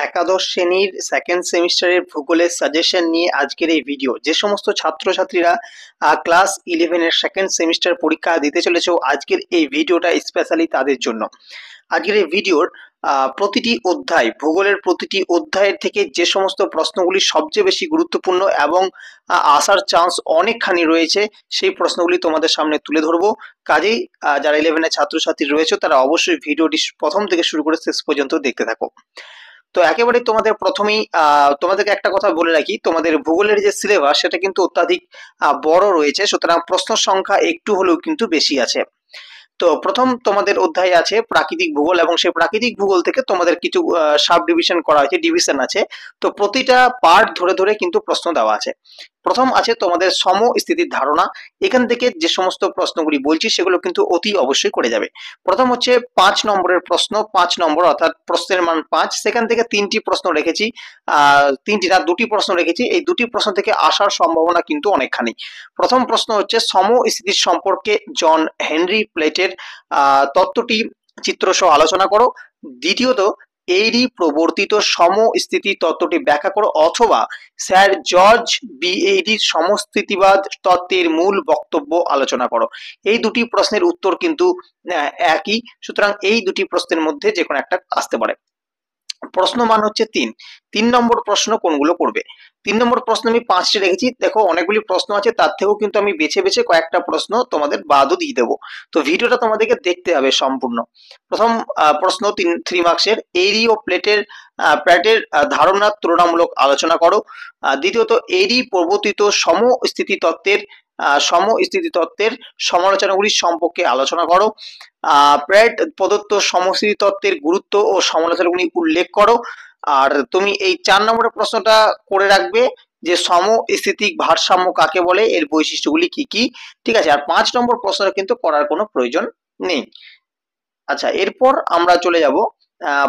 একাদশ শ্রেণীর সেকেন্ড সেমিস্টারের ভূগোলের সাজেশন নিয়ে আজকের এই ভিডিও। যে সমস্ত ছাত্রছাত্রীরা ক্লাস 11-এর সেকেন্ড সেমিস্টার পরীক্ষা দিতে চলেছে, আজকের এই ভিডিওটা স্পেশালি তাদের জন্য। আজকের এই ভিডিওর প্রতিটি অধ্যায়, ভূগোলের প্রতিটি অধ্যায়ের থেকে যে সমস্ত প্রশ্নগুলি সবচেয়ে বেশি গুরুত্বপূর্ণ এবং আসার চান্স অনেকখানি রয়েছে, সেই প্রশ্নগুলি তোমাদের সামনে তুলে ধরবো। কাজেই যারা 11-এর ছাত্রছাত্রী রয়েছে তারা অবশ্যই ভিডিওটি প্রথম থেকে শুরু করে শেষ পর্যন্ত দেখতে থাকো। তো একেবারে তোমাদের প্রথমেই তোমাদেরকে একটা কথা বলে রাখি, তোমাদের ভূগোলের যে সিলেবাস সেটা কিন্তু অত্যাধিক বড় রয়েছে, সুতরাং প্রশ্ন সংখ্যা একটু হলেও কিন্তু বেশি আছে। তো প্রথম তোমাদের অধ্যায় আছে প্রাকৃতিক ভূগোল, এবং সেই প্রাকৃতিক ভূগোল থেকে তোমাদের কিছু সাব ডিভিশন করা হয়েছে, ডিভিশন আছে। তো প্রতিটা পার্ট ধরে ধরে কিন্তু প্রশ্ন দেওয়া আছে। প্রথম আছে তোমাদের সমস্থিতির ধারণা। এখান থেকে যে সমস্ত প্রশ্নগুলি বলছি সেগুলো কিন্তু অতি অবশ্যই করে যাবে। প্রথম হচ্ছে 5 নম্বরের প্রশ্ন, 5 নম্বর অর্থাৎ প্রশ্নের মান 5। সেখান থেকে তিনটি প্রশ্ন রেখেছি, তিনটি না দুটি প্রশ্ন রেখেছি। এই দুটি প্রশ্ন থেকে আসার সম্ভাবনা কিন্তু অনেকখানি। প্রথম প্রশ্ন হচ্ছে সমস্থিতির সম্পর্কে জন হেনরি প্লেটের তত্ত্বটি চিত্রসহ আলোচনা করো। দ্বিতীয়ত, এরই প্রবর্তিত সমস্থিতি তত্ত্বটি ব্যাখ্যা করো, অথবা স্যার জর্জ বিএডির সমস্থিতিবাদ তত্ত্বের মূল বক্তব্য আলোচনা করো। এই দুটি প্রশ্নের উত্তর কিন্তু একই, সুতরাং এই দুটি প্রশ্নের মধ্যে যে কোনো একটা আসতে পারে। প্রশ্ন মান হচ্ছে 3। 3 নম্বর প্রশ্ন কোনগুলো করবে? 3 নম্বর প্রশ্ন আমি 5টি রেখেছি। দেখো অনেকগুলি প্রশ্ন আছে, তার থেকেও কিন্তু আমি বেছে বেছে কয়েকটা প্রশ্ন তোমাদের বাদও দিয়ে দেবো। তো ভিডিওটা তোমাদেরকে দেখতে হবে সম্পূর্ণ। প্রথম প্রশ্ন 3 মার্কসের, এরি ও প্ল্যাটের ধারণার তুলনামূলক আলোচনা করো। দ্বিতীয়ত, এরি প্রবর্তিত সমস্থিতি তত্ত্বের সমালোচনাগুলি সম্পর্কে আলোচনা করো। প্র্যাট প্রদত্ত সমস্থিতি তত্ত্বের গুরুত্ব ও সমালোচনাগুলি উল্লেখ করো। আর তুমি এই 4 নম্বরের প্রশ্নটা করে রাখবে যে সমস্থিতিক ভারসাম্য কাকে বলে, এর বৈশিষ্ট্যগুলি কি কি। ঠিক আছে, আর 5 নম্বর প্রশ্নটা কিন্তু করার কোনো প্রয়োজন নেই। আচ্ছা, এরপর আমরা চলে যাব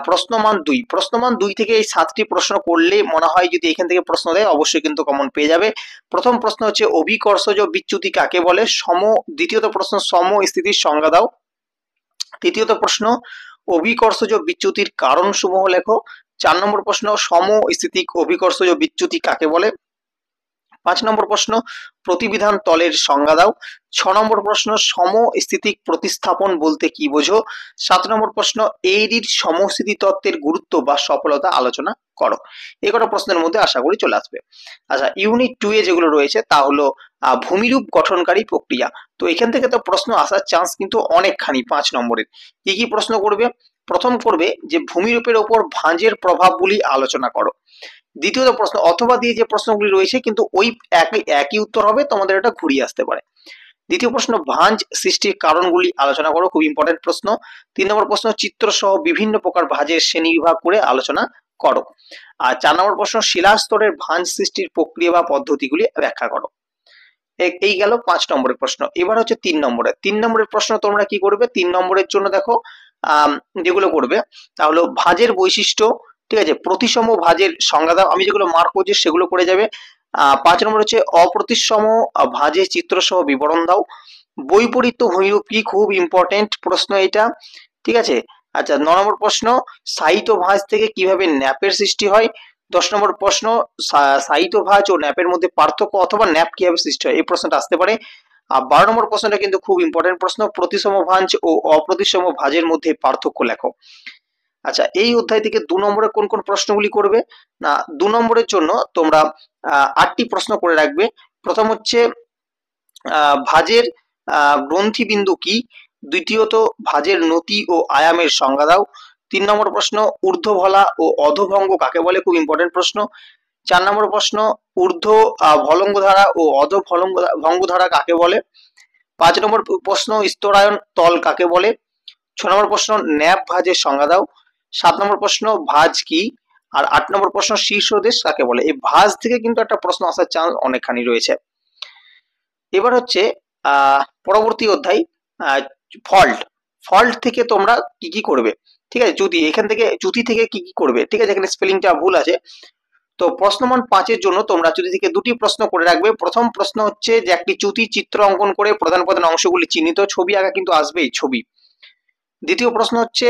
প্রশ্নমান 2। প্রশ্নমান 2 থেকে এই 7টি প্রশ্ন করলে মনে হয় যদি এখান থেকে প্রশ্ন দেয় অবশ্যই কিন্তু কমন পেয়ে যাবে। প্রথম প্রশ্ন হচ্ছে অভিকর্ষজ বিচ্যুতি কাকে বলে। দ্বিতীয়ত প্রশ্ন, সমস্থিতির সংজ্ঞা দাও। তৃতীয়ত প্রশ্ন, অভিকর্ষজ বিচ্যুতির কারণসমূহ লেখো। 4 নম্বর প্রশ্ন, সমস্থিতিক অভিকর্ষজ বিচ্যুতি কাকে বলে। 5 নম্বর প্রশ্ন, প্রতিবিধান তলের সংজ্ঞা দাও। 6 নম্বর প্রশ্ন, সমস্থিতিক প্রতিস্থাপন বলতে কি বোঝো। 7 নম্বর প্রশ্ন, এরির সমস্থিতি তত্ত্বের গুরুত্ব বা সফলতা আলোচনা করো। এই কটা প্রশ্নের মধ্যে আশা করি চলে আসবে। আচ্ছা, ইউনিট 2 এ যেগুলো রয়েছে তা হলো ভূমিরূপ গঠনকারী প্রক্রিয়া। তো এখান থেকে তো প্রশ্ন আসার চান্স কিন্তু অনেকখানি। 5 নম্বরের কি কি প্রশ্ন করবে? প্রথম করবে যে ভূমিরূপের ওপর ভাঁজের প্রভাবগুলি আলোচনা করো। দ্বিতীয়ত প্রশ্ন, অথবা দিয়ে যে প্রশ্নগুলি রয়েছে কিন্তু ওই একই উত্তর হবে, তোমাদের এটা ঘুরিয়ে আসতে পারে। দ্বিতীয় প্রশ্ন, ভাঁজ সৃষ্টির কারণগুলি আলোচনা করো, খুব ইম্পর্টেন্ট প্রশ্ন। 3 নম্বর প্রশ্ন, চিত্র সহ বিভিন্ন প্রকার ভাঁজের শ্রেণীবিভাগ করে আলোচনা করো। আর 4 নম্বর প্রশ্ন, শিলাস্তরের ভাঁজ সৃষ্টির প্রক্রিয়া বা পদ্ধতিগুলি ব্যাখ্যা করো। এই গেল 5 নম্বরের প্রশ্ন। এবার হচ্ছে 3 নম্বরের। 3 নম্বরের প্রশ্ন তোমরা কি করবে? 3 নম্বরের জন্য দেখো যেগুলো করবে তা হলো ভাঁজের বৈশিষ্ট্য, ঠিক আছে, প্রতিসম ভাঁজের সংজ্ঞা দাও। আমি যেগুলো মার্ক করছি সেগুলো করে যাবে। 5 নম্বর হচ্ছে অপ্রতিসম ভাঁজের চিত্র সহ বিবরণ দাও। বৈপরীত্য ভূমিরূপ কি, খুব ইম্পর্টেন্ট প্রশ্ন এটা, ঠিক আছে। আচ্ছা, 9 নম্বর প্রশ্ন, সাহিত্য ভাঁজ থেকে কিভাবে ন্যাপের সৃষ্টি হয়। 10 নম্বর প্রশ্ন, সাহিত্য ভাঁজ ও ন্যাপের মধ্যে পার্থক্য অথবা ন্যাপ কিভাবে সৃষ্টি হয়, এই প্রশ্নটা আসতে পারে। আর 12 নম্বর প্রশ্নটা কিন্তু খুব ইম্পর্টেন্ট প্রশ্ন, প্রতিসম ভাঁজ ও অপ্রতিসম ভাঁজের মধ্যে পার্থক্য লেখো। আচ্ছা, এই অধ্যায় থেকে 2 নম্বরে কোন কোন প্রশ্নগুলি করবে না, 2 নম্বরের জন্য তোমরা 8টি প্রশ্ন করে রাখবে। প্রথম হচ্ছে ভাঁজের গ্রন্থিবিন্দু কি। দ্বিতীয়ত, ভাঁজের নতি ও আয়ামের সংজ্ঞা দাও। 3 নম্বর প্রশ্ন, ঊর্ধ্বভলা ও অধভঙ্গ কাকে বলে, খুব ইম্পর্টেন্ট প্রশ্ন। 4 নম্বর প্রশ্ন, ঊর্ধ্ব ভলঙ্গধারা ও অধ ভঙ্গধারা কাকে বলে। 5 নম্বর প্রশ্ন, স্তরায়ন তল কাকে বলে। 6 নম্বর প্রশ্ন, ন্যাপ ভাঁজের সংজ্ঞা দাও। 7 নম্বর প্রশ্ন, ভাঁজ কি। আর 8 নম্বর প্রশ্ন, শীর্ষদেশ কাকে বলে। এই ভাঁজ থেকে কিন্তু একটা প্রশ্ন আসার চান্স অনেকখানি রয়েছে। এবার হচ্ছে পরবর্তী অধ্যায় ফল্ট থেকে তোমরা কি কি করবে, ঠিক আছে। চ্যুতি থেকে কি কি করবে, ঠিক আছে। এখানে স্পেলিংটা ভুল আছে। তো প্রশ্নমান 5-এর জন্য তোমরা চ্যুতি থেকে 2টি প্রশ্ন করে রাখবে। প্রথম প্রশ্ন হচ্ছে যে একটি চ্যুতি চিত্র অঙ্কন করে প্রধান প্রধান অংশগুলি চিহ্নিত, ছবি আঁকা কিন্তু আসবেই, ছবি। দ্বিতীয় প্রশ্ন হচ্ছে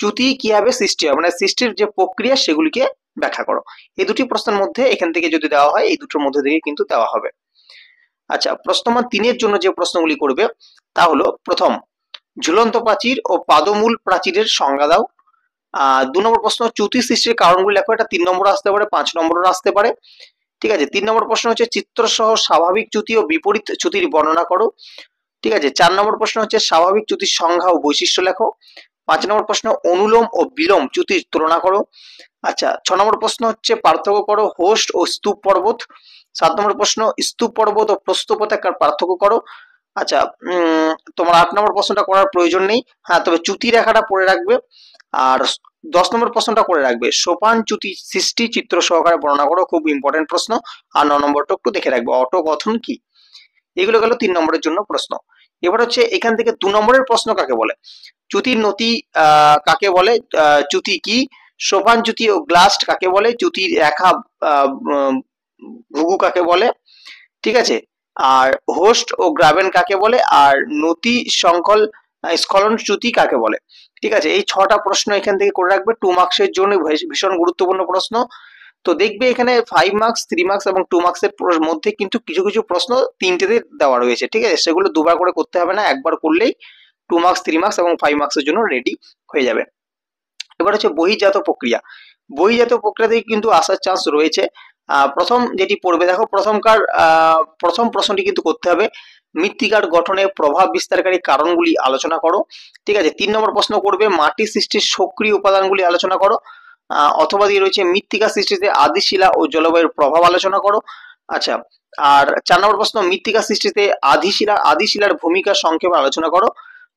চ্যুতি কিভাবে সৃষ্টি হয়, মানে সৃষ্টির যে প্রক্রিয়া সেগুলিকে ব্যাখ্যা করো। এই দুটি প্রশ্নের মধ্যে এখান থেকে যদি দেওয়া হয়, এই দুটোর মধ্যে থেকে কিন্তু দেওয়া হবে। আচ্ছা, প্রশ্নমান 3-এর জন্য যে প্রশ্নগুলি করবে তা হলো, প্রথম, ঝুলন্ত প্রাচীর ও পাদমূল প্রাচীরের সংজ্ঞা দাও। 2 নম্বর প্রশ্ন, চ্যুতি সৃষ্টির কারণগুলি লেখো। এটা 3 নম্বরে আসতে পারে, 5 নম্বরে আসতে পারে। ঠিক আছে। 3 নম্বর প্রশ্ন হচ্ছে চিত্রসহ স্বাভাবিক চ্যুতি ও বিপরীত চ্যুতির বর্ণনা করো। ঠিক আছে। 4 নম্বর প্রশ্ন হচ্ছে স্বাভাবিক চ্যুতির সংজ্ঞা ও বৈশিষ্ট্য লেখো। 5 নম্বর প্রশ্ন, অনুলোম ও বিলোম চ্যুতির তুলনা করো। আচ্ছা, 6 নম্বর প্রশ্ন হচ্ছে পার্থক্য করো হোস্ট ও স্তূপ পর্বত। 7 নম্বর প্রশ্ন, স্তূপ পর্বত ও প্রস্থোপতাকার পার্থক্য করো। আচ্ছা, তোমার 8 নম্বর প্রশ্নটা করার প্রয়োজন নেই, হ্যাঁ, তবে চ্যুতি রেখাটা পড়ে রাখবে। আর 10 নম্বর প্রশ্নটা করে রাখবে, সোপান চ্যুতি সৃষ্টি চিত্র সহকারে বর্ণনা করো, খুব ইম্পর্টেন্ট প্রশ্ন। আর 9 নম্বরটা একটু দেখে রাখবে, অটোকথন কি। এগুলো গেল 3 নম্বরের জন্য প্রশ্ন। এবার হচ্ছে এখান থেকে 2 নম্বরের প্রশ্ন কাকে বলে, চ্যুতির নতি কাকে বলে, চ্যুতি কি, সোপান চ্যুতি ও গ্লাস্ট কাকে বলে, চ্যুতির রেখা ভুগু কাকে বলে। ঠিক আছে। আর হোস্ট ও গ্রাবেন কাকে বলে, আর নতি স্খলন চ্যুতি কাকে বলে। ঠিক আছে। এই 6টা প্রশ্ন এখান থেকে করে রাখবে, 2 মার্কসের জন্য ভীষণ গুরুত্বপূর্ণ প্রশ্ন। তো দেখবে এখানে 5 মার্কস, 3 মার্কস এবং 2 মার্কসের মধ্যে কিন্তু কিছু কিছু প্রশ্ন 3টেতে দেওয়া রয়েছে। ঠিক আছে। সেগুলো দুবার করে করতে হবে না, একবার করলেই 2 মার্কস, 3 মার্কস এবং 5 মার্কসের জন্য রেডি হয়ে যাবে। এবার হচ্ছে বহির্জাত প্রক্রিয়া। বহির্জাত প্রক্রিয়া থেকে কিন্তু আসার চান্স রয়েছে। প্রথম যেটি পড়বে, দেখো প্রথম প্রশ্নটি কিন্তু করতে হবে, মৃত্তিকার গঠনে প্রভাব বিস্তারকারী কারণগুলি আলোচনা করো। ঠিক আছে। 3 নম্বর প্রশ্ন করবে, মাটি সৃষ্টির সক্রিয় উপাদানগুলি আলোচনা করো। অথবা দিয়ে রয়েছে মৃত্তিকা সৃষ্টিতে আদিশিলা ও জলবায়ুর প্রভাব আলোচনা করো। আচ্ছা, আর 4 নম্বর প্রশ্ন, মৃত্তিকা সৃষ্টিতে আদিশিলার ভূমিকা সংক্ষেপে আলোচনা করো।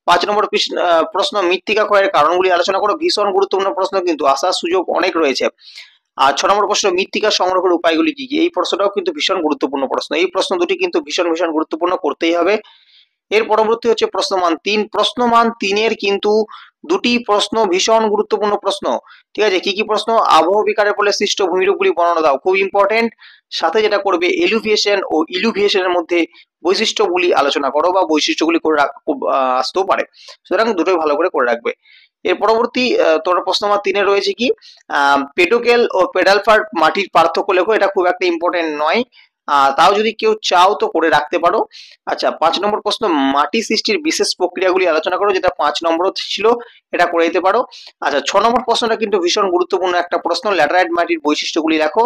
5 নম্বর প্রশ্ন, মৃত্তিকা ক্ষয়ের কারণগুলি আলোচনা করো। ভীষণ গুরুত্বপূর্ণ প্রশ্ন, কিন্তু আসার সুযোগ অনেক রয়েছে। আর 6 নম্বর প্রশ্ন, মৃত্তিকা সংরক্ষণের উপায়গুলি কি কি। এই প্রশ্নটাও কিন্তু ভীষণ গুরুত্বপূর্ণ প্রশ্ন। এই প্রশ্ন দুটি কিন্তু ভীষণ গুরুত্বপূর্ণ, করতেই হবে। এর পরবর্তী হচ্ছে প্রশ্নমান 3। প্রশ্নমান 3-এর কিন্তু দুটি প্রশ্ন ভীষণ গুরুত্বপূর্ণ প্রশ্ন। ঠিক আছে। কি কি প্রশ্ন, আবহাওয়া বিকারের ফলে সৃষ্ট ভূমিরূপগুলি বর্ণনা দাও, খুব ইম্পর্টেন্ট। সাথে যেটা করবে, এলুভিয়েশন ও ইলুভিয়েশনের মধ্যে বৈশিষ্ট্যগুলি আলোচনা করো, বা বৈশিষ্ট্যগুলি করে আসতেও পারে, সুতরাং দুটোই ভালো করে রাখবে। এর পরবর্তী তোমার প্রশ্নমান 3-এ রয়েছে কি, পেডোকেল ও পেডালফার মাটির পার্থক্য লেখো। এটা খুব একটা ইম্পর্টেন্ট নয়, তাও যদি কেউ চাও তো করে রাখতে পারো। আচ্ছা, 5 নম্বর প্রশ্ন, মাটি সৃষ্টির বিশেষ প্রক্রিয়াগুলি আলোচনা করো, যেটা 5 নম্বর ছিল, এটা করে দিতে পারো। আচ্ছা, 6 নম্বর প্রশ্নটা কিন্তু ভীষণ গুরুত্বপূর্ণ একটা প্রশ্ন, ল্যাটেরাইট মাটির বৈশিষ্ট্যগুলি লেখো।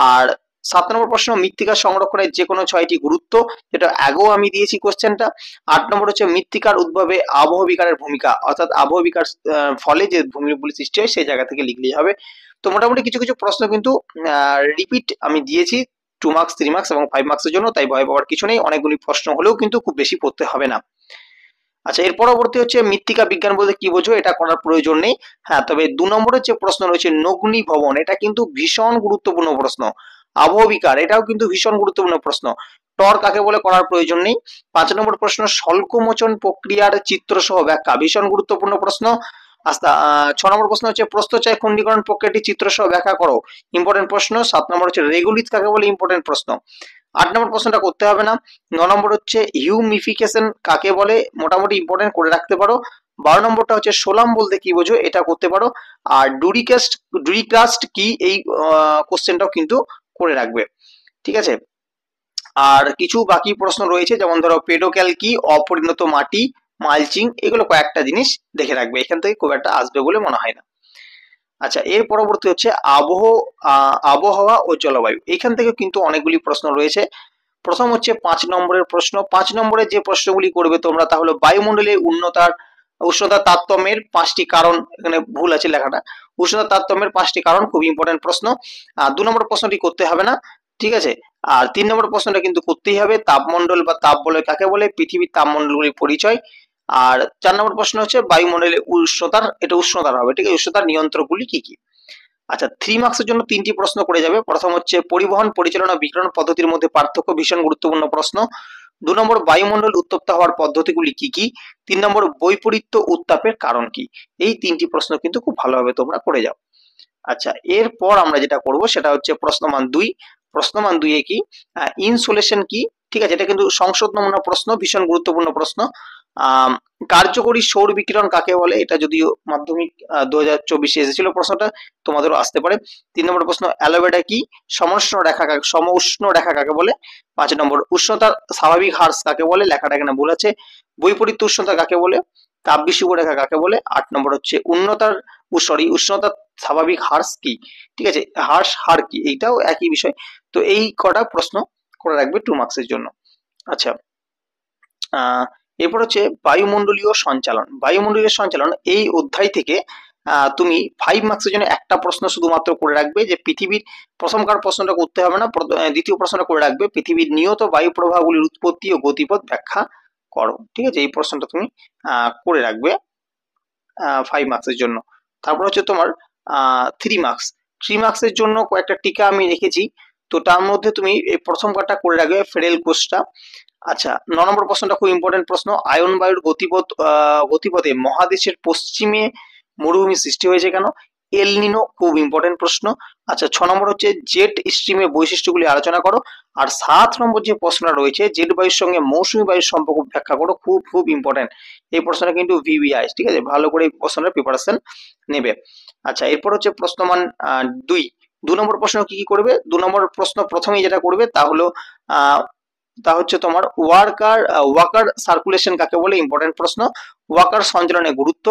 আর 7 নম্বর প্রশ্ন, মৃত্তিকা সংরক্ষণের যে কোনো 6টি গুরুত্ব, যেটা আগেও আমি দিয়েছি কোশ্চেনটা। 8 নম্বর হচ্ছে মৃত্তিকার উদ্ভবে আবহাওয়া বিকারের ভূমিকা, অর্থাৎ আবহাওয়া বিকার ফলে যে ভূমিরূপগুলি সৃষ্টি হয় সেই জায়গা থেকে লিখলেই হবে। তো মোটামুটি কিছু কিছু প্রশ্ন কিন্তু রিপিট আমি দিয়েছি 2 মার্কস, 3 মার্কস এবং 5 মার্কসের জন্য, তাই ভয় পাওয়ার কিছু নেই। অনেকগুলি প্রশ্ন হলেও কিন্তু খুব বেশি পড়তে হবে না। আচ্ছা, এর পরবর্তী হচ্ছে মৃত্তিকা বিজ্ঞান বলতে কি বোঝো, এটা করার প্রয়োজন নেই। হ্যাঁ, তবে 2 নম্বরের যে প্রশ্ন রয়েছে নগ্নি ভবন, এটা কিন্তু ভীষণ গুরুত্বপূর্ণ প্রশ্ন। আবহাওয়া বিকার, এটাও কিন্তু ভীষণ গুরুত্বপূর্ণ প্রশ্ন। টর কাকে বলে করার প্রয়োজন নেই। 5 নম্বর প্রশ্ন, স্বল্পমোচন প্রক্রিয়ার চিত্র সহ ব্যাখ্যা, ভীষণ গুরুত্বপূর্ণ প্রশ্ন। 6 নম্বর প্রশ্ন হচ্ছে প্রস্থচ্ছায় খণ্ডীকরণ প্রক্রিয়াটি চিত্র সহ ব্যাখ্যা করো, ইম্পর্টেন্ট প্রশ্ন। 7 নম্বর হচ্ছে রেগুলিথ কাকে বলে, ইম্পর্টেন্ট প্রশ্ন। 8 নম্বর প্রশ্নটা করতে হবে না। 9 নম্বর হচ্ছে হিউমিফিকেশন কাকে বলে, মোটামুটি ইম্পর্টেন্ট করে রাখতে পারো। 12 নম্বরটা হচ্ছে সোলাম বলতে কি বোঝো, এটা করতে পারো। আর ডুরিক্রাস্ট কি, এই কোশ্চেনটাও কিন্তু করে রাখবে। ঠিক আছে। আর কিছু বাকি প্রশ্ন রয়েছে, যেমন ধরো পেডোক্যাল কি, অপরিণত মাটি, মালচিং, এগুলো কয়েকটা জিনিস দেখে রাখবে, এখান থেকে খুব একটা আসবে বলে মনে হয় না। আচ্ছা, এর পরবর্তী হচ্ছে আবহাওয়া ও জলবায়ু। এখান থেকে কিন্তু অনেকগুলি প্রশ্ন রয়েছে। প্রথম হচ্ছে 5 নম্বরের প্রশ্ন। 5 নম্বরের যে প্রশ্নগুলি করবে তোমরা, তাহলে বায়ুমণ্ডলে উষ্ণতা তারতম্যের 5টি কারণ, এখানে ভুল আছে লেখাটা, উষ্ণতা তারতম্যের 5টি কারণ, খুব ইম্পর্টেন্ট প্রশ্ন। 2 নম্বর প্রশ্নটি করতে হবে না। ঠিক আছে। আর 3 নম্বর প্রশ্নটা কিন্তু করতেই হবে, তাপমণ্ডল বা তাপবলয় কাকে বলে, পৃথিবীর তাপমণ্ডলগুলির পরিচয়। আর 4 নম্বর প্রশ্ন হচ্ছে বায়ুমণ্ডলে এটা উষ্ণতার হবে। ঠিক আছে, উষ্ণতার নিয়ন্ত্রকগুলি কি কি। আচ্ছা, 3 মার্কসের জন্য 3টি প্রশ্ন করে যাবে। প্রথম হচ্ছে পরিবহন, পরিচালনা, বিকিরণ পদ্ধতির মধ্যে পার্থক্য, ভীষণ গুরুত্বপূর্ণ প্রশ্ন। 2 নম্বর বায়ুমণ্ডল উত্তপ্ত হওয়ার পদ্ধতিগুলি কি কি। 3 নম্বর বৈপরীত্য উত্তাপের কারণ কি। এই 3টি প্রশ্ন কিন্তু খুব ভালোভাবে তোমরা করে যাও। আচ্ছা, এরপর আমরা যেটা করব সেটা হচ্ছে প্রশ্নমান 2। প্রশ্নমান 2-এ কি, ইনসোলেশন কি। ঠিক আছে, এটা কিন্তু সংসদ নমুনা প্রশ্ন, ভীষণ গুরুত্বপূর্ণ প্রশ্ন। কার্যকরী সৌর বিকিরণ কাকে বলে, এটা যদিও মাধ্যমিক 2024 এসেছিল প্রশ্নটা, তোমাদেরও আসতে পারে। 3 নম্বর প্রশ্ন অ্যালোভেরা কি, সমউষ্ণ রেখা কাকে বলে। 5 নম্বর উষ্ণতার স্বাভাবিক হ্রাস কাকে বলে, লেখাটা এখানে ভুল আছে। বৈপরীত্য উষ্ণতা কাকে বলে, তাপবিষুব রেখা কাকে বলে। 8 নম্বর হচ্ছে উষ্ণতার স্বাভাবিক হ্রাস কি, ঠিক আছে, হার কি, এইটাও একই বিষয়। তো এই কটা প্রশ্ন করে রাখবে 2 মার্কসের জন্য। আচ্ছা, এরপর হচ্ছে বায়ুমণ্ডলীয় সঞ্চালন। এই অধ্যায় থেকে তুমি 5 মার্কসের জন্য একটা প্রশ্ন শুধুমাত্র করে রাখবে, যে পৃথিবীর প্রথমকার প্রশ্নটা করতে হবে না, দ্বিতীয় প্রশ্নটা করে রাখবে, পৃথিবীর নিয়ত বায়ু প্রবাহগুলির উৎপত্তি ও গতিপথ ব্যাখ্যা করো, ঠিক আছে, এই প্রশ্নটা তুমি করে রাখবে 5 মার্কসের জন্য। তারপর হচ্ছে তোমার 3 মার্কসের জন্য কয়েকটা টিকা আমি রেখেছি, তো তার মধ্যে তুমি এই প্রথম কার্ডটা করে রাখবে, ফেডেল কোষটা। আচ্ছা, 9 নম্বর প্রশ্নটা খুব ইম্পর্টেন্ট প্রশ্ন, আয়ন বায়ুর গতিপথে মহাদেশের পশ্চিমে মরুভূমি সৃষ্টি হয়েছে কেন, এল নিনো, খুব ইম্পর্টেন্ট প্রশ্ন। আচ্ছা, 6 নম্বর হচ্ছে জেট স্ট্রিমের বৈশিষ্ট্যগুলি আলোচনা করো। আর 7 নম্বর যে প্রশ্নটা রয়েছে, জেট বায়ুর সঙ্গে মৌসুমী বায়ুর সম্পর্ক ব্যাখ্যা করো, খুব খুব ইম্পর্টেন্ট এই প্রশ্নটা কিন্তু ভিভিআই, ঠিক আছে, ভালো করে এই প্রশ্নটার প্রিপারেশন নেবে। আচ্ছা, এরপর হচ্ছে প্রশ্নমান 2 নম্বর প্রশ্ন কি কি করবে। 2 নম্বর প্রশ্ন প্রথমেই যেটা করবে তা হচ্ছে তোমার ওয়াকার সার্কুলেশন কাকে বলে, ইম্পর্টেন্ট প্রশ্ন। ওয়াকার সঞ্চালনের গুরুত্ব,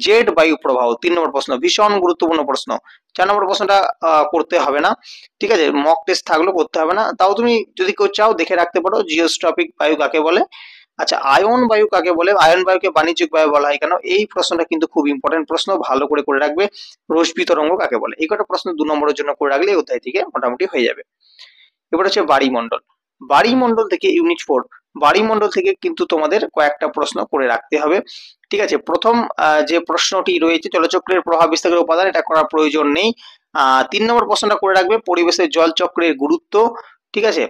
জেট বায়ু প্রবাহ, 3 নম্বর প্রশ্ন, ভীষণ গুরুত্বপূর্ণ প্রশ্ন। 4 নম্বর প্রশ্নটা করতে হবে না, ঠিক আছে, মক টেস্ট থাকলেও করতে হবে না, তাও তুমি যদি কেউ চাও দেখে রাখতে পারো, জিওস্ট্রপিক বায়ু কাকে বলে। আচ্ছা, আয়ন বায়ু কাকে বলে, আয়ন বায়ুকে বাণিজ্যিক বায়ু বলা হয় কেন, এই প্রশ্নটা কিন্তু খুব ইম্পর্টেন্ট প্রশ্ন, ভালো করে রাখবে। রশ্মি তরঙ্গ কাকে বলে, এই কটা প্রশ্ন 2 নম্বরের জন্য করে রাখলে অধ্যায় থেকে মোটামুটি হয়ে যাবে। এবার হচ্ছে বাড়িমণ্ডল থেকে ইউনিট 4, বাড়িমণ্ডল থেকে কিন্তু তোমাদের কয়েকটা প্রশ্ন করে রাখতে হবে, ঠিক আছে। প্রথম যে প্রশ্নটি রয়েছে জলচক্রের প্রভাব বিস্তারের উপাদান, এটা করার প্রয়োজন নেই। 3 নম্বর প্রশ্নটা করে রাখবে পরিবেশের জলচক্রের গুরুত্ব, ঠিক আছে।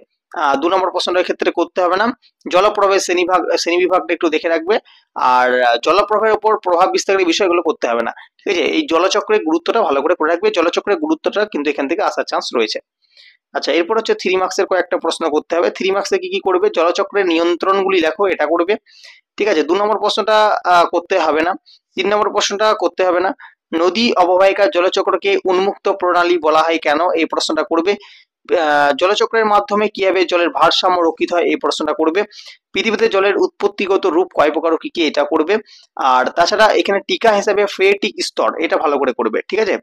2 নম্বর প্রশ্নটার ক্ষেত্রে করতে হবে না। জলপ্রবাহের শ্রেণীবিভাগটা একটু দেখে রাখবে, আর জলপ্রবাহের উপর প্রভাব বিস্তারের বিষয়গুলো করতে হবে না, ঠিক আছে। এই জলচক্রের গুরুত্বটা ভালো করে রাখবে, জলচক্রের গুরুত্বটা কিন্তু এখান থেকে আসার চান্স রয়েছে। আচ্ছা, এরপর হচ্ছে 3 মার্কসের কয়েকটা প্রশ্ন করতে হবে। 3 মার্কসে কি কি করবে, জলচক্রের নিয়ন্ত্রণগুলি লেখো, এটা করবে, ঠিক আছে। 2 নম্বর প্রশ্নটা করতে হবে না। 3 নম্বর প্রশ্নটা করতে হবে না। নদী অববাহিকার জলচক্রকে উন্মুক্ত প্রণালী বলা হয় কেন, এই প্রশ্নটা করবে। জলচক্রের মাধ্যমে কিভাবে জলের ভারসাম্য রক্ষিত হয়, এই প্রশ্নটা করবে। পৃথিবীতে জলের উৎপত্তিগত রূপ কয় প্রকার ও কি কি, এটা করবে। আর তাছাড়া এখানে টিকা হিসাবে ফ্রেটিক স্তর, এটা ভালো করে করবে, ঠিক আছে।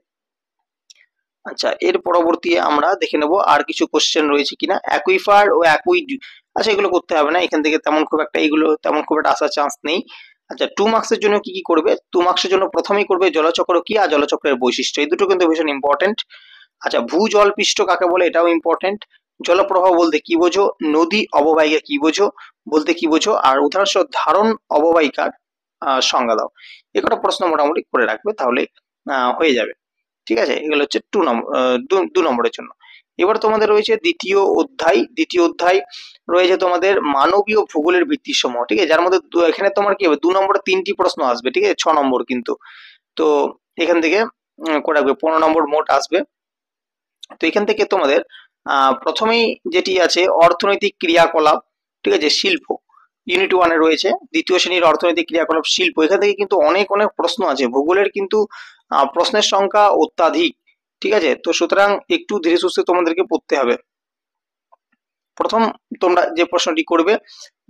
আচ্ছা, এর পরবর্তী আমরা দেখে নেব আর কিছু কোশ্চেন রয়েছে কিনা, অ্যাকুইফার ও আচ্ছা, এগুলো করতে হবে না, এখান থেকে তেমন খুব একটা আসার চান্স নেই। আচ্ছা, 2 মার্কসের জন্য কি কি করবে, 2 মার্কসের জন্য প্রথমেই করবে জলচক্র কি আর জলচক্রের বৈশিষ্ট্য, এই দুটো কিন্তু ভীষণ ইম্পর্টেন্ট। আচ্ছা, ভূজলপৃষ্ঠ কাকে বলে, এটাও ইম্পর্টেন্ট। জলপ্রবাহ বলতে কি বোঝো, নদী অববাহিকা কি বোঝো, আর উদাহরণস্বরূপ ধারণ অববাহিকার সংজ্ঞা দাও। এই কটা প্রশ্ন মোটামুটি করে রাখবে, তাহলে হয়ে যাবে, ঠিক আছে। এগুলো হচ্ছে 2 নম্বরের জন্য। এবার তোমাদের রয়েছে দ্বিতীয় অধ্যায় রয়েছে তোমাদের মানবীয় ভূগোলের ভিত্তিসমূহ, ঠিক আছে, যার মধ্যে এখানে তোমার কি হবে 2 নম্বরে 3টি প্রশ্ন আসবে, ঠিক আছে, 6 নম্বর কিন্তু। তো এখান থেকে করে রাখবে, 15 নম্বর মোট আসবে। তো এখান থেকে তোমাদের প্রথমেই যেটি আছে অর্থনৈতিক ক্রিয়াকলাপ, ঠিক আছে, শিল্প, ইউনিট 1 এ রয়েছে দ্বিতীয় শ্রেণীর অর্থনৈতিক ক্রিয়াকলাপ শিল্প। এখান থেকে কিন্তু অনেক প্রশ্ন আছে, ভূগোলের কিন্তু প্রশ্নের সংখ্যা অত্যাধিক, ঠিক আছে। তো সুতরাং একটু ধীরে সুস্থে তোমাদেরকে পড়তে হবে। প্রথম তোমরা যে প্রশ্নটি করবে,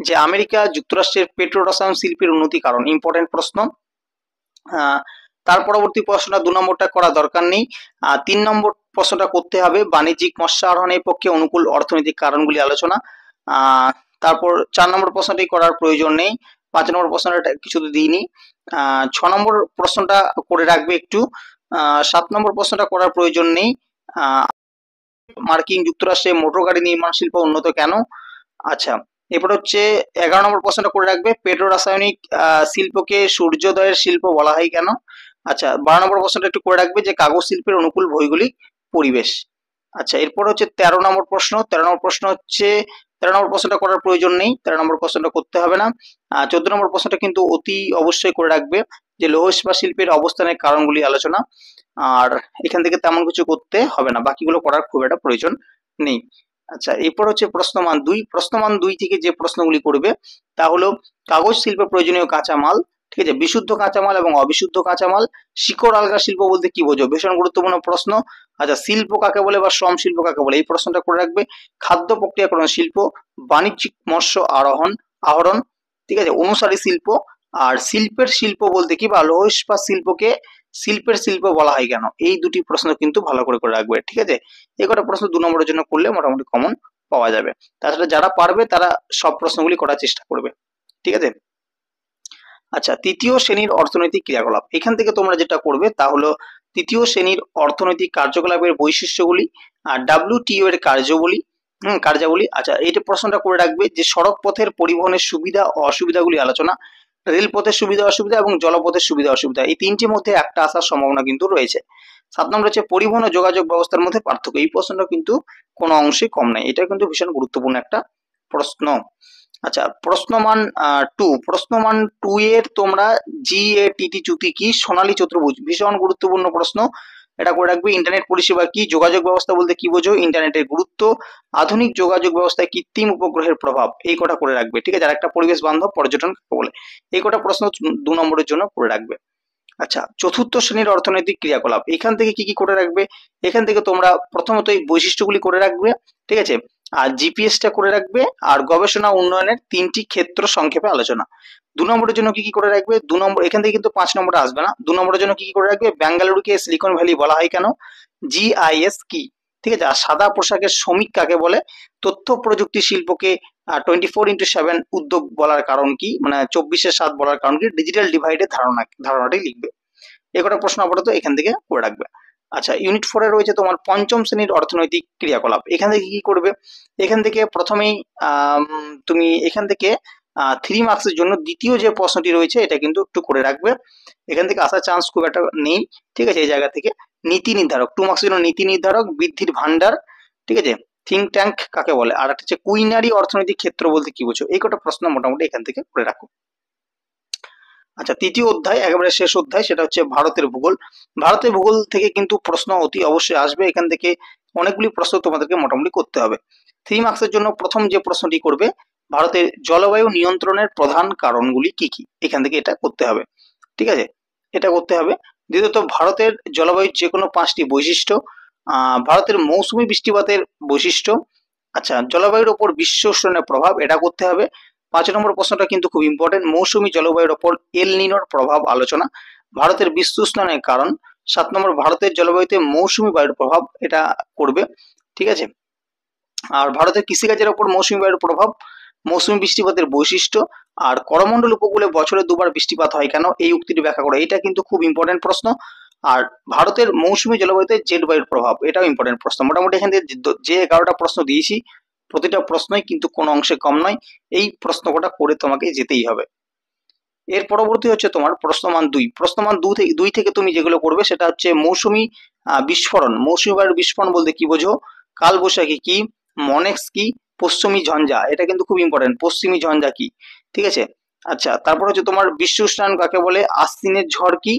যে আমেরিকা যুক্তরাষ্ট্রের পেট্রো রসায়ন শিল্পের উন্নতি কারণ, ইম্পর্টেন্ট প্রশ্ন। তার পরবর্তী প্রশ্নটা 2 নম্বরটা করা দরকার নেই। 3 নম্বর প্রশ্নটা করতে হবে, বাণিজ্যিক মৎস্য আহরণের পক্ষে অনুকূল অর্থনৈতিক কারণগুলি আলোচনা। তারপর 4 নম্বর প্রশ্নটি করার প্রয়োজন নেই। 5 নম্বর প্রশ্নটা কিছু তো দিইনি। 6 নম্বর প্রশ্নটা করে রাখবে একটু। 7 নম্বর প্রশ্নটা করার প্রয়োজন নেই। মার্কিন যুক্তরাষ্ট্রে মোটর গাড়ি নির্মাণ শিল্প উন্নত কেন। আচ্ছা, এরপর হচ্ছে 11 নম্বর প্রশ্নটা করে রাখবে, পেট্রো রাসায়নিক শিল্পকে সূর্যোদয়ের শিল্প বলা হয় কেন। আচ্ছা, 12 নম্বর প্রশ্নটা একটু করে রাখবে, যে কাগজ শিল্পের অনুকূল ভৌগোলিক পরিবেশ। আচ্ছা, এরপর হচ্ছে 13 নম্বর প্রশ্ন। 13 নম্বর প্রশ্নটা করার প্রয়োজন নেই, 13 নম্বর প্রশ্নটা করতে হবে না। 14 নম্বর প্রশ্নটা কিন্তু অতি অবশ্যই করে রাখবে, যে লৌহ ইস্পাত শিল্পের অবস্থানের কারণগুলি আলোচনা। আর এখান থেকে তেমন কিছু করতে হবে না, বাকিগুলো করার খুব একটা প্রয়োজন নেই। আচ্ছা, এরপর হচ্ছে প্রশ্নমান 2 থেকে যে প্রশ্নগুলি করবে তা হলো কাগজ শিল্পে প্রয়োজনীয় কাঁচামাল, ঠিক আছে, বিশুদ্ধ কাঁচামাল এবং অবিশুদ্ধ কাঁচামাল, শিকড় আলগা শিল্প বলতে কি বোঝো, ভীষণ গুরুত্বপূর্ণ প্রশ্ন। আচ্ছা, শিল্প কাকে বলে বা শ্রম শিল্প কাকে বলে, এই প্রশ্নটা করে রাখবে। খাদ্য প্রক্রিয়াকরণ শিল্প, বাণিজ্যিক মৎস্য আহরণ, ঠিক আছে, অনুসারী শিল্প, আর শিল্পের শিল্প বলতে কি বা লৌহ ইস্পাত শিল্পকে শিল্পের শিল্প বলা হয় কেন, এই দুটি প্রশ্ন কিন্তু ভালো করে করে রাখবে, ঠিক আছে। এই কটা প্রশ্ন 2 নম্বরের জন্য করলে মোটামুটি কমন পাওয়া যাবে। তাছাড়া যারা পারবে তারা সব প্রশ্নগুলি করার চেষ্টা করবে, ঠিক আছে। আচ্ছা, তৃতীয় শ্রেণীর অর্থনৈতিক ক্রিয়াকলাপ, এখান থেকে তোমরা যেটা করবে তা হলো তৃতীয় শ্রেণীর অর্থনৈতিক কার্যকলাপের বৈশিষ্ট্যগুলি আর WTO এর কার্যাবলী। আচ্ছা, এইটা প্রশ্নটা করে রাখবে যে সড়ক পথের পরিবহনের সুবিধা ও অসুবিধাগুলি আলোচনা, রেলপথের সুবিধা অসুবিধা এবং জলপথের সুবিধা অসুবিধা, এই তিনটির মধ্যে একটা আসার সম্ভাবনা কিন্তু রয়েছে। 7 নম্বর হচ্ছে পরিবহন ও যোগাযোগ ব্যবস্থার মধ্যে পার্থক্য, এই প্রশ্নটা কিন্তু কোনো অংশে কম নাই, এটা কিন্তু ভীষণ গুরুত্বপূর্ণ একটা প্রশ্ন। আচ্ছা, প্রশ্নমান টু এর তোমরা GATT চুক্তি কি, সোনালী চতুর্ভুজ, ভীষণ গুরুত্বপূর্ণ প্রশ্ন, এটা করে রাখবে। ইন্টারনেট পরিষেবা কি, যোগাযোগ ব্যবস্থা বলতে কি বোঝো, ইন্টারনেটের গুরুত্ব, আধুনিক যোগাযোগ ব্যবস্থায় কৃত্রিম উপগ্রহের প্রভাব, এই কটা করে রাখবে, ঠিক আছে। আর একটা পরিবেশ বান্ধব পর্যটন কাকে বলে, এই কটা প্রশ্ন 2 নম্বরের জন্য করে রাখবে। আচ্ছা, চতুর্থ শ্রেণীর অর্থনৈতিক ক্রিয়াকলাপ, এখান থেকে কি কি করে রাখবে, এখান থেকে তোমরা প্রথমত এই বৈশিষ্ট্যগুলি করে রাখবে, ঠিক আছে, আর জিপিএসটা করে রাখবে, আর গবেষণা উন্নয়নের 3টি ক্ষেত্র সংক্ষেপে আলোচনা। 2 নম্বরের জন্য কি কি করে রাখবে, 2 নম্বর, এখান থেকে কিন্তু 5 নম্বরে আসবে না, 2 নম্বরের জন্য কি কি করে রাখবে, বেঙ্গালুরুকে সিলিকন ভ্যালি বলা হয় কেন, GIS কি, ঠিক আছে, আর সাদা পোশাকের শ্রমিক কাকে বলে, তথ্য প্রযুক্তি শিল্পকে 24x7 উদ্যোগ বলার কারণ কি, মানে 24/7 বলার কারণ কি, ডিজিটাল ডিভাইডের ধারণাটি লিখবে। এই কটা প্রশ্ন আপাতত এখান থেকে করে রাখবে। আচ্ছা, ইউনিট 4 এ রয়েছে তোমার পঞ্চম শ্রেণীর অর্থনৈতিক ক্রিয়াকলাপ, এখান থেকে কি করবে, এখান থেকে প্রথমেই তুমি এখান থেকে 3 মার্কসের জন্য দ্বিতীয় যে প্রশ্নটি রয়েছে এটা কিন্তু একটু করে রাখবে, এখান থেকে আসার চান্স খুব একটা নেই, ঠিক আছে। এই জায়গা থেকে নীতি নির্ধারক, 2 মার্কসের জন্য নীতি নির্ধারক, বৃদ্ধির ভান্ডার, ঠিক আছে, থিঙ্ক ট্যাঙ্ক কাকে বলে, আর একটা হচ্ছে কুইনারি অর্থনৈতিক ক্ষেত্র বলতে কি বোঝো, এই কটা প্রশ্ন মোটামুটি এখান থেকে করে রাখো। আচ্ছা, তৃতীয় অধ্যায়, একেবারে শেষ অধ্যায়, সেটা হচ্ছে ভারতের ভূগোল। ভারতের ভূগোল থেকে কিন্তু প্রশ্ন অতি অবশ্যই আসবে, এখান থেকে অনেকগুলি প্রশ্ন তোমাদেরকে মোটামুটি করতে হবে। 3 মার্কসের জন্য প্রথম যে প্রশ্নটি করবে, ভারতের জলবায়ু নিয়ন্ত্রণের প্রধান কারণগুলি কি কি, এখান থেকে এটা করতে হবে, ঠিক আছে, এটা করতে হবে। দ্বিতীয়ত ভারতের জলবায়ুর যে কোনো 5টি বৈশিষ্ট্য, ভারতের মৌসুমী বৃষ্টিপাতের বৈশিষ্ট্য, আচ্ছা, জলবায়ুর ওপর বিশ্ব উষ্ণায়নের প্রভাব, এটা করতে হবে। 5 নম্বর প্রশ্নটা কিন্তু খুব ইম্পর্টেন্ট, মৌসুমী জলবায়ুর ওপর এল নিনোর প্রভাব আলোচনা, ভারতের বিশ্ব উষ্ণায়নের কারণ। 7 নম্বর ভারতের জলবায়ুতে মৌসুমী বায়ুর প্রভাব, এটা করবে, ঠিক আছে। আর ভারতের কৃষিকাজের ওপর মৌসুমী বায়ুর প্রভাব, মৌসুমী বৃষ্টিপাতের বৈশিষ্ট্য, আর করমণ্ডল উপকূলে বছরে 2বার বৃষ্টিপাত হয় কেন, এই উক্তিটি ব্যাখ্যা করো, এটা কিন্তু খুব ইম্পর্টেন্ট প্রশ্ন। আর ভারতের মৌসুমী জলবায়ুতে জেট বায়ুর প্রভাব, এটাও ইম্পর্টেন্ট প্রশ্ন। মোটামুটি এখান থেকে যে 11টা প্রশ্ন দিয়েছি, প্রতিটা প্রশ্নই কিন্তু কোনো অংশে কম নয়, এই প্রশ্ন কটা করে তোমাকে যেতেই হবে। এর পরবর্তী হচ্ছে তোমার প্রশ্নমান 2 থেকে তুমি যেগুলো করবে সেটা হচ্ছে মৌসুমী বিস্ফোরণ, মৌসুমী বায়ুর বিস্ফোরণ বলতে কি বোঝো, কালবৈশাখী কি, মনেক্স কি, পশ্চিমী ঝঞ্ঝা, এটা কিন্তু খুব ইম্পর্টেন্ট, পশ্চিমী ঝঞ্ঝা কি, ঠিক আছে। আচ্ছা, তারপর হচ্ছে তোমার বিশ্ব উষ্ণায়ন কাকে বলে, আশ্বিনের ঝড় কি,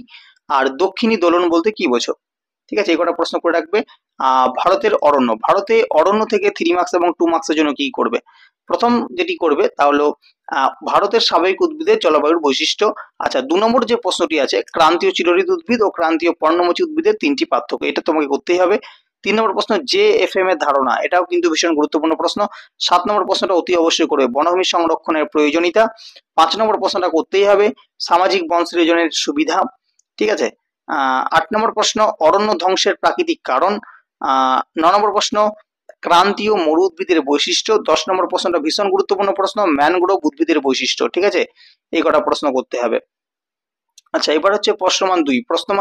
আর দক্ষিণী দোলন বলতে কি বোঝো, ঠিক আছে, এই কটা প্রশ্ন করে রাখবে। ভারতে অরণ্য থেকে 3 মার্কস এবং 2 মার্কসের জন্য কি করবে, প্রথম যেটি করবে তা হলো ভারতের স্বাভাবিক উদ্ভিদের জলবায়ুর বৈশিষ্ট্য। আচ্ছা, 2 নম্বর যে প্রশ্নটি আছে, ক্রান্তীয় চিরহরিত উদ্ভিদ ও ক্রান্তীয় পর্ণমোচী উদ্ভিদের 3টি পার্থক্য, এটা তোমাকে করতেই হবে। 3 নম্বর প্রশ্ন JFM এর ধারণা, এটাও কিন্তু ভীষণ গুরুত্বপূর্ণ প্রশ্ন। 7 নম্বর প্রশ্নটা অতি অবশ্যই করবে, বনভূমি সংরক্ষণের প্রয়োজনীয়তা। 5 নম্বর প্রশ্নটা করতেই হবে, সামাজিক বন সৃজনের সুবিধা, ঠিক আছে। 8 নম্বর প্রশ্ন, অরণ্য ধ্বংসের প্রাকৃতিক কারণ। 9 নম্বর প্রশ্ন, ক্রান্তীয় মরু উদ্ভিদের বৈশিষ্ট্য। 10 নম্বর প্রশ্নটা ভীষণ গুরুত্বপূর্ণ প্রশ্ন, ম্যানগ্রোভ উদ্ভিদের বৈশিষ্ট্য, ঠিক আছে, এই কটা প্রশ্ন করতে হবে। আচ্ছা, এবার হচ্ছে প্রশ্নমান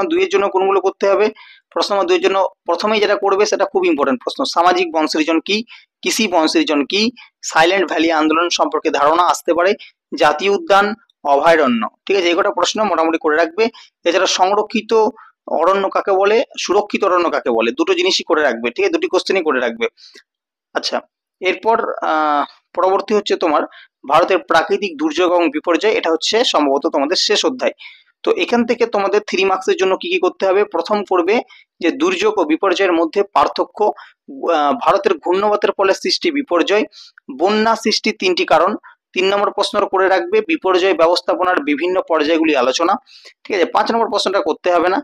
2 এর জন্য কোনগুলো করতে হবে, প্রশ্নমান 2 এর জন্য প্রথমেই যেটা করবে সেটা খুব ইম্পর্টেন্ট প্রশ্ন, সামাজিক বন সৃজন কি, কৃষি বন সৃজন কি, সাইলেন্ট ভ্যালি আন্দোলন সম্পর্কে ধারণা আসতে পারে, জাতীয় উদ্যান, অভয়ারণ্য, ঠিক আছে, এই কটা প্রশ্ন মোটামুটি করে রাখবে। এছাড়া সংরক্ষিত অরণ্য কাকে বলে, সুরক্ষিত অরণ্য কাকে বলে, দুটো জিনিসই করে রাখবে, ঠিক আছে, দুটি কোশ্চেনই করে রাখবে। আচ্ছা, এরপর পরবর্তী হচ্ছে তোমার ভারতের প্রাকৃতিক দুর্যোগ এবং বিপর্যয়, এটা হচ্ছে সম্ভবত তোমাদের শেষ অধ্যায়। তো এখান থেকে তোমাদের 3 মার্কসের জন্য কি কি করতে হবে? প্রথম করবে যে দুর্যোগ ও বিপর্যয়ের মধ্যে পার্থক্য, ভারতের ঘূর্ণিবাতের ফলে সৃষ্টি বিপর্যয়, বন্যা সৃষ্টির 3টি কারণ। 3 নম্বর প্রশ্ন করে রাখবে বিপর্যয় ব্যবস্থাপনার বিভিন্ন পর্যায়গুলি আলোচনা। ঠিক আছে, 5 নম্বর প্রশ্নটা করতে হবে না।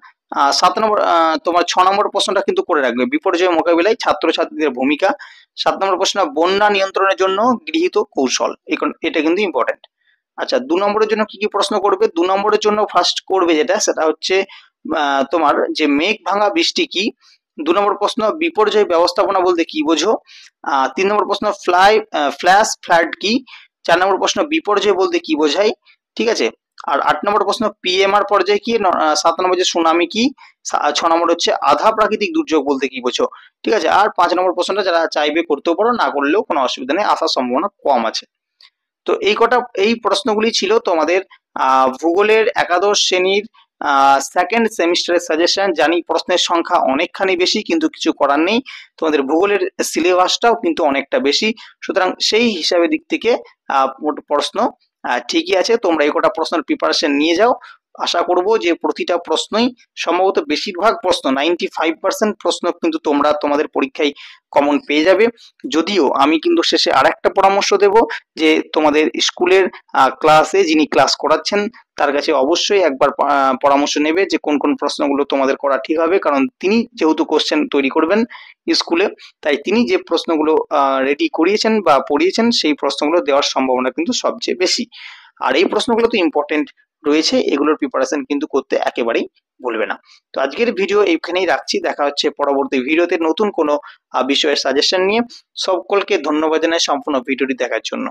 7 নম্বর তোমার 6 নম্বর প্রশ্নটা কিন্তু করে রাখবে বিপর্যয় মোকাবিলায় ছাত্রছাত্রীদের ভূমিকা। 7 নম্বর প্রশ্ন বন্যা নিয়ন্ত্রণের জন্য গৃহীত কৌশল, এটা কিন্তু ইম্পর্টেন্ট। আচ্ছা, 2 নম্বরের জন্য কি কি প্রশ্ন করবে? 2 নম্বরের জন্য ফার্স্ট করবে যেটা, সেটা হচ্ছে তোমার যে মেঘ ভাঙা বৃষ্টি কি। 2 নম্বর প্রশ্ন বিপর্যয় ব্যবস্থাপনা বলতে কি বোঝো। 3 নম্বর প্রশ্ন ফ্ল্যাশ ফ্লাড কি। 4 নম্বর প্রশ্ন বিপর্যয় বলতে কি বোঝায়। ঠিক আছে, আর 8 নম্বর প্রশ্ন পিএমআর পর্যায় কি। 7 নম্বর যে সুনামি কি। 6 নম্বর হচ্ছে আধা প্রাকৃতিক দুর্যোগ বলতে কি বোঝো। ঠিক আছে, আর 5 নম্বর প্রশ্নটা যারা চাইবে করতেও পারো, না করলেও কোনো অসুবিধা নেই, আসার সম্ভাবনা কম আছে। তো এই প্রশ্নগুলি ছিল তোমাদের ভূগোলের একাদশ শ্রেণীর সেকেন্ড সেমিস্টারের সাজেশন। জানি প্রশ্নের সংখ্যা অনেকখানি বেশি, কিন্তু কিছু করার নেই, তোমাদের ভূগোলের সিলেবাসটাও কিন্তু অনেকটা বেশি, সুতরাং সেই হিসাবে দিক থেকে প্রশ্ন ঠিকই আছে। তোমরা এই কটা প্রশ্নের প্রিপারেশন নিয়ে যাও। আশা করব যে প্রতিটা প্রশ্নই, সম্ভবত বেশিরভাগ প্রশ্ন 95% প্রশ্ন কিন্তু তোমরা তোমাদের পরীক্ষায় কমন পেয়ে যাবে। যদিও আমি কিন্তু শেষে আরেকটা পরামর্শ দেব যে তোমাদের স্কুলের ক্লাসে যিনি ক্লাস করাচ্ছেন তার কাছে অবশ্যই একবার পরামর্শ নেবে যে কোন কোন প্রশ্নগুলো তোমাদের করা ঠিক হবে, কারণ তিনি যেহেতু কোশ্চেন তৈরি করবেন স্কুলে, তাই তিনি যে প্রশ্নগুলো রেডি করিয়েছেন বা পড়িয়েছেন সেই প্রশ্নগুলো দেওয়ার সম্ভাবনা কিন্তু সবচেয়ে বেশি। আর এই প্রশ্নগুলো তো ইম্পর্টেন্ট রয়েছে, এগুলোর প্রিপারেশন কিন্তু করতে একেবারেই ভুলবে না। তো আজকের ভিডিও এইখানেই রাখছি, দেখা হচ্ছে পরবর্তী ভিডিওতে নতুন কোনো বিষয়ের সাজেশন নিয়ে। সকলকে ধন্যবাদ জানাই সম্পূর্ণ ভিডিওটি দেখার জন্য।